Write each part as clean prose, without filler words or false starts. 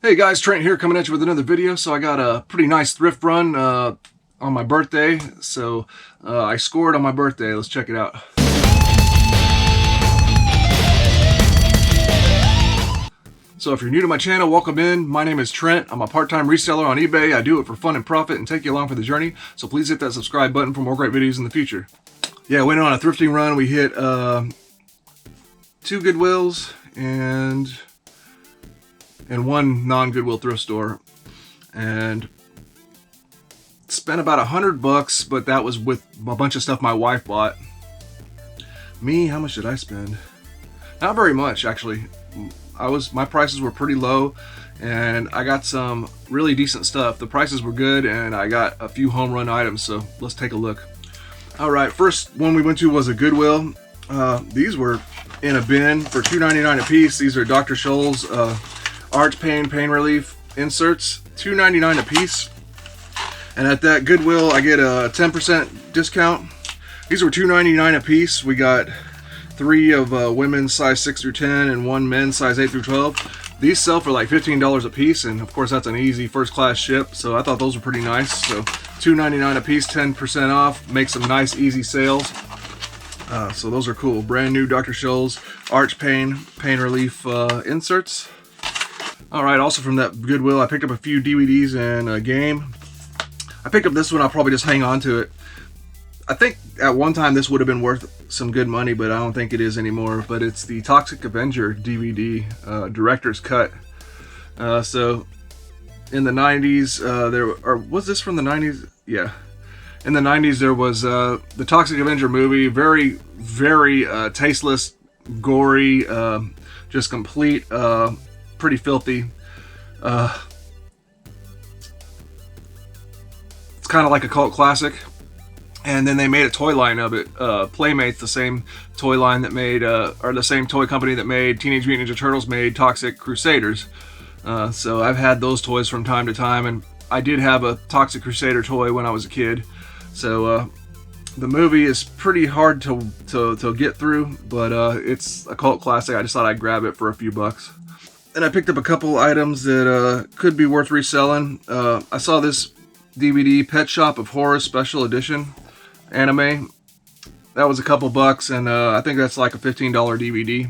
Hey guys, Trent here coming at you with another video. So I got a pretty nice thrift run on my birthday. So I scored on my birthday. Let's check it out. So if you're new to my channel, welcome in. My name is Trent. I'm a part-time reseller on eBay. I do it for fun and profit and take you along for the journey. So please hit that subscribe button for more great videos in the future. Yeah, went on a thrifting run. We hit 2 Goodwills and one non-Goodwill thrift store, and spent about $100, but that was with a bunch of stuff my wife bought. Me, how much did I spend? Not very much, actually. My prices were pretty low, and I got some really decent stuff. The prices were good, and I got a few home run items, so let's take a look. All right, first one we went to was a Goodwill. These were in a bin for $2.99 a piece. These are Dr. Scholl's Arch Pain Relief inserts, $2.99 a piece. And at that Goodwill, I get a 10% discount. These were $2.99 a piece. We got 3 of women's size 6 through 10 and 1 men's size 8 through 12. These sell for like $15 a piece, and of course that's an easy first class ship, so I thought those were pretty nice. So $2.99 a piece, 10% off, make some nice easy sales. So those are cool. Brand new Dr. Scholl's Arch Pain Relief inserts. Alright, also from that Goodwill, I picked up a few DVDs and a game. I picked up this one, I'll probably just hang on to it. I think at one time this would have been worth some good money, but I don't think it is anymore. But it's the Toxic Avenger DVD, director's cut. So in the 90s, was this from the 90s? Yeah. In the 90s there was the Toxic Avenger movie, very, very tasteless, gory, just complete, pretty filthy. It's kind of like a cult classic. And then they made a toy line of it. Playmates, the same toy line that made, or the same toy company that made Teenage Mutant Ninja Turtles, made Toxic Crusaders. So I've had those toys from time to time, and I did have a Toxic Crusader toy when I was a kid. So the movie is pretty hard to get through, but it's a cult classic. I just thought I'd grab it for a few bucks. And I picked up a couple items that could be worth reselling. I saw this DVD, Pet Shop of Horrors Special Edition anime. That was a couple bucks, and I think that's like a $15 DVD.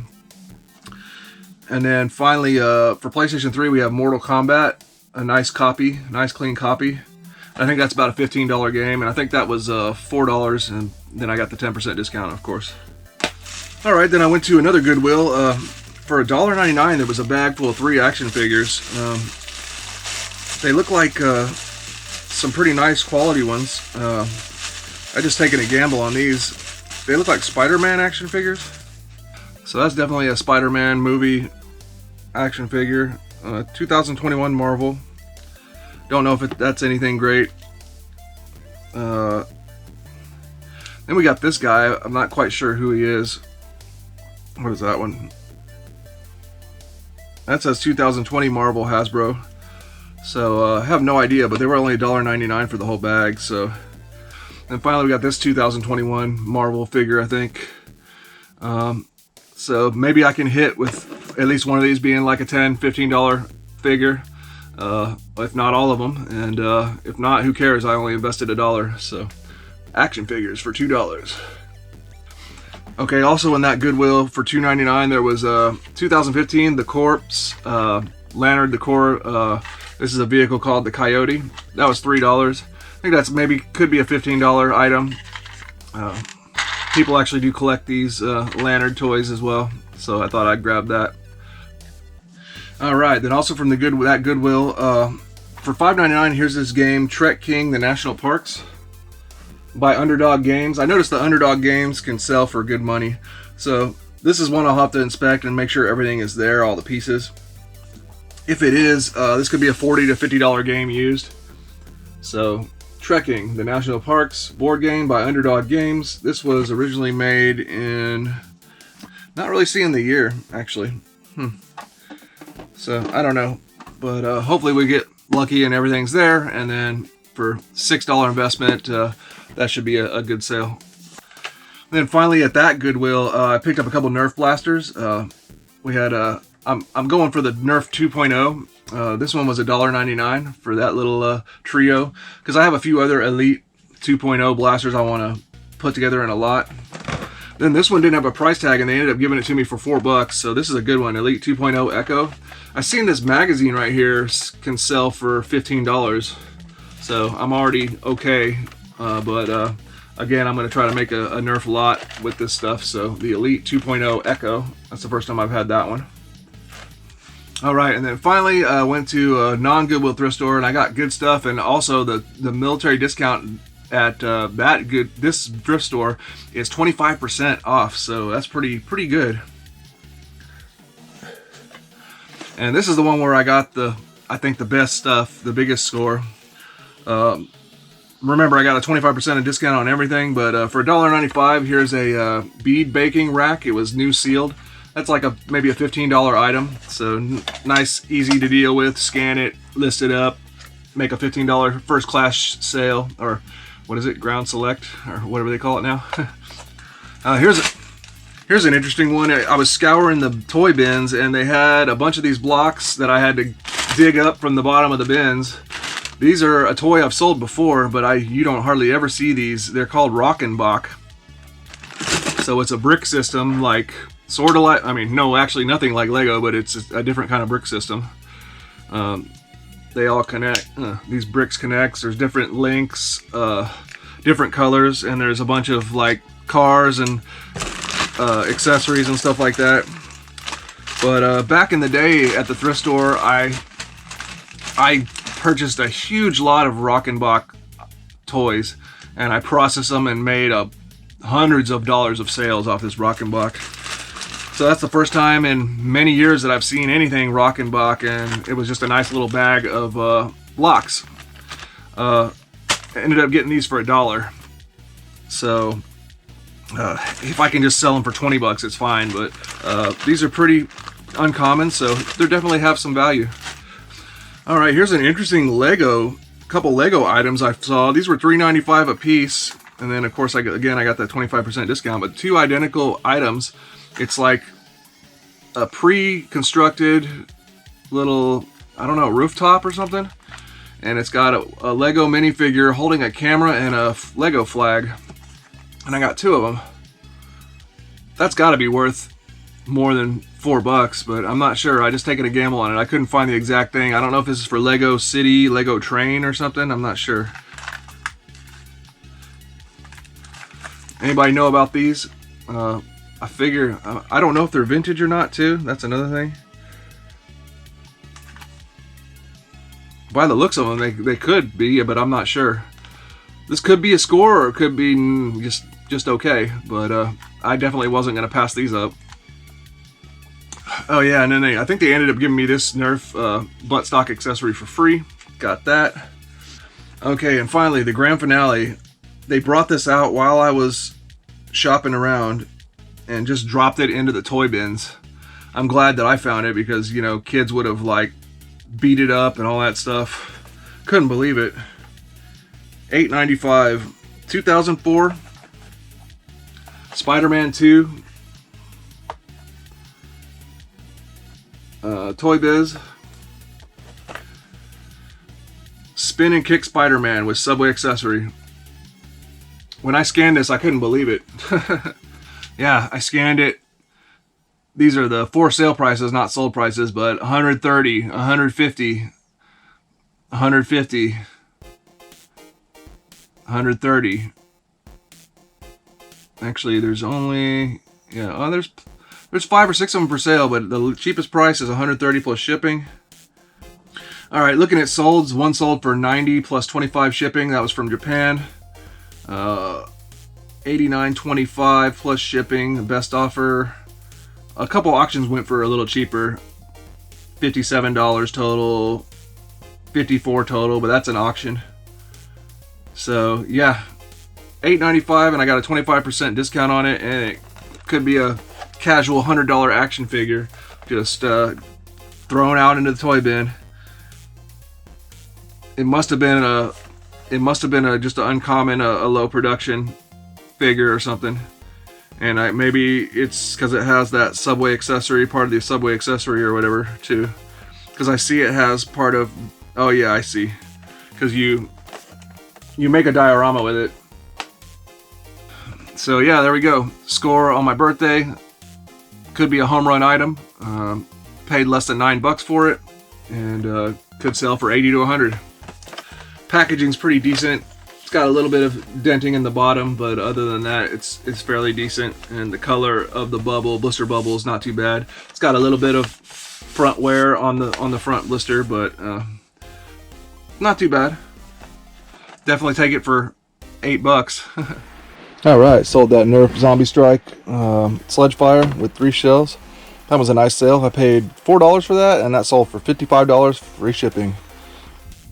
And then finally, for PlayStation 3, we have Mortal Kombat, a nice copy, nice clean copy. I think that's about a $15 game, and I think that was $4, and then I got the 10% discount, of course. All right, then I went to another Goodwill. For $1.99, there was a bag full of 3 action figures. They look like some pretty nice quality ones. I just taken a gamble on these. They look like Spider-Man action figures. So that's definitely a Spider-Man movie action figure. 2021 Marvel. Don't know if that's anything great. Then we got this guy. I'm not quite sure who he is. What is that one? That says 2020 Marvel Hasbro. So I have no idea, but they were only $1.99 for the whole bag. So, and finally we got this 2021 Marvel figure, I think. So maybe I can hit with at least one of these being like a $10, $15 figure, if not all of them. And if not, who cares? I only invested $1. So action figures for $2. Okay, also in that Goodwill for $2.99 there was 2015 The Corpse Lantern Decor. This is a vehicle called the Coyote. That was $3. I think that's could be a $15 item. People actually do collect these lantern toys as well, so I thought I'd grab that. All right, then also from that Goodwill, for $5.99, here's this game, Trek King: The National Parks, by Underdog Games. I noticed the Underdog Games can sell for good money, so this is one I'll have to inspect and make sure everything is there, all the pieces. If it is, this could be a $40 to $50 game used. So, Trekking: The National Parks board game by Underdog Games. This was originally made in, not really seeing the year, actually. So, I don't know. But hopefully we get lucky and everything's there, and then for $6 investment, that should be a good sale. And then finally at that Goodwill, I picked up a couple Nerf blasters. We had I'm going for the Nerf 2.0. This one was $1.99 for that little trio, because I have a few other Elite 2.0 blasters I want to put together in a lot. Then this one didn't have a price tag, and they ended up giving it to me for $4. So this is a good one, Elite 2.0 Echo. I've seen this magazine right here can sell for $15, so I'm already okay. But again, I'm going to try to make a Nerf lot with this stuff. So the Elite 2.0 Echo, that's the first time I've had that one. All right, and then finally I went to a non-Goodwill thrift store, and I got good stuff, and also the military discount at this thrift store is 25% off, so that's pretty good. And this is the one where I got I think the best stuff, the biggest score. Remember, I got a 25% discount on everything, but for $1.95, here's a bead baking rack. It was new sealed. That's like maybe a $15 item, so nice, easy to deal with. Scan it, list it up, make a $15 first class sale, or what is it, ground select, or whatever they call it now. Here's an interesting one. I was scouring the toy bins, and they had a bunch of these blocks that I had to dig up from the bottom of the bins. These are a toy I've sold before, but you don't hardly ever see these. They're called Rockin Buck. So it's a brick system, like sort of like, I mean, no, actually nothing like Lego, but it's a different kind of brick system. They all connect. These bricks connect. There's different links, different colors, and there's a bunch of like cars and accessories and stuff like that. But back in the day at the thrift store, I purchased a huge lot of Rockin Buck toys, and I processed them and made hundreds of dollars of sales off this Rockin Buck. So that's the first time in many years that I've seen anything Rockin Buck, and it was just a nice little bag of blocks. Ended up getting these for $1. So if I can just sell them for 20 bucks, it's fine, but these are pretty uncommon, so they definitely have some value. All right, here's an interesting couple Lego items I saw. These were $3.95 a piece, and then of course I got that 25% discount, but two identical items. It's like a pre-constructed little, I don't know, rooftop or something, and it's got a Lego minifigure holding a camera and a Lego flag, and I got two of them. That's got to be worth more than $4, but I'm not sure. I just taken a gamble on it. I couldn't find the exact thing. I don't know if this is for Lego City, Lego Train, or something. I'm not sure. Anybody know about these? I figure, I don't know if they're vintage or not, too. That's another thing. By the looks of them, they could be, but I'm not sure. This could be a score, or it could be just okay, but I definitely wasn't going to pass these up. Oh yeah, and then I think they ended up giving me this Nerf buttstock accessory for free. Got that. Okay, and finally, the grand finale. They brought this out while I was shopping around and just dropped it into the toy bins. I'm glad that I found it, because, you know, kids would have like beat it up and all that stuff. Couldn't believe it. $8.95. 2004 Spider-Man 2 Toy Biz. Spin and kick Spider-Man with subway accessory. When I scanned this, I couldn't believe it. Yeah, I scanned it. These are the for sale prices, not sold prices, but 130, 150, 150, 130. Actually, there's only, yeah, oh, there's 5 or 6 of them for sale, but the cheapest price is 130 plus shipping. All right, looking at solds, one sold for 90 plus 25 shipping. That was from Japan. $89.25 plus shipping. The best offer. A couple auctions went for a little cheaper. $57 total, $54 total, but that's an auction. So yeah, $8.95, and I got a 25% discount on it, and it could be a casual $100 action figure, just thrown out into the toy bin. It must have been just an uncommon, a low production figure or something. And maybe it's because it has that subway accessory, part of the subway accessory or whatever too. because I see it has part of, oh yeah, I see, because you make a diorama with it. So yeah, there we go. Score on my birthday. Could be a home run item. Paid less than $9 for it, and could sell for 80 to 100. Packaging's pretty decent. It's got a little bit of denting in the bottom, but other than that, it's fairly decent. And the color of the bubble, blister bubble, is not too bad. It's got a little bit of front wear on the front blister, but not too bad. Definitely take it for $8. All right, sold that Nerf Zombie Strike Sledge Fire with 3 shells. That was a nice sale. I paid $4 for that, and that sold for $55, free shipping.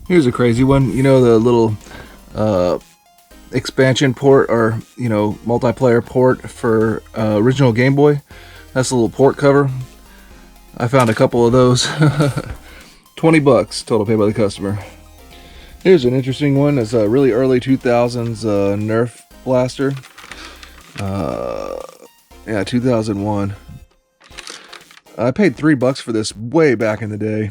Here's a crazy one. You know the little expansion port, or multiplayer port for original Game Boy? That's a little port cover. I found a couple of those. $20 total paid by the customer. Here's an interesting one. It's a really early 2000s Nerf blaster. Yeah, 2001. I paid $3 for this way back in the day.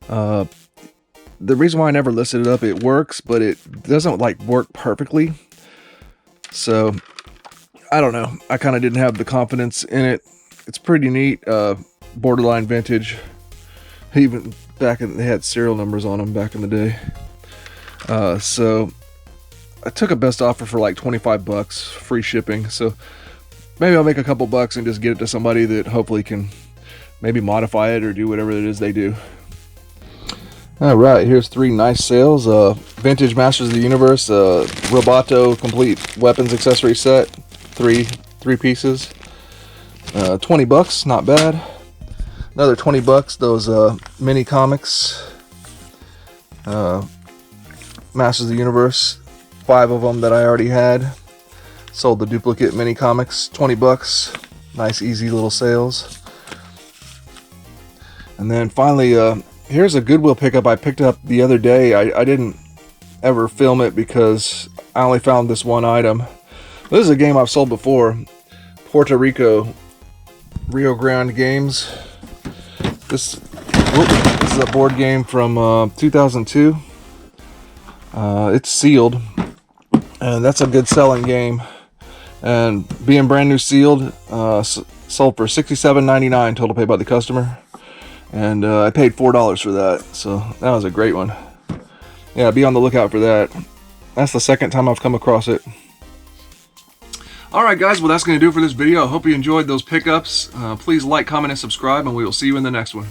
The reason why I never listed it up, it works, but it doesn't work perfectly. So I don't know. I kind of didn't have the confidence in it. It's pretty neat. Borderline vintage. Even they had serial numbers on them back in the day. So I took a best offer for like $25, free shipping. So maybe I'll make a couple bucks and just get it to somebody that hopefully can maybe modify it or do whatever it is they do. All right, here's 3 nice sales. Vintage Masters of the Universe, Roboto complete weapons accessory set, three pieces. $20, not bad. Another $20, those mini comics, Masters of the Universe, 5 of them that I already had. Sold the duplicate mini comics, $20. Nice, easy little sales. And then finally, here's a Goodwill pickup I picked up the other day. I didn't ever film it because I only found this one item. This is a game I've sold before. Puerto Rico, Rio Grande Games. This is a board game from 2002. It's sealed, and that's a good selling game. And being brand new sealed, sold for $67.99 total paid by the customer. And I paid $4 for that, so that was a great one. Yeah, be on the lookout for that. That's the second time I've come across it. Alright guys, well that's going to do it for this video. I hope you enjoyed those pickups. Please like, comment, and subscribe, and we will see you in the next one.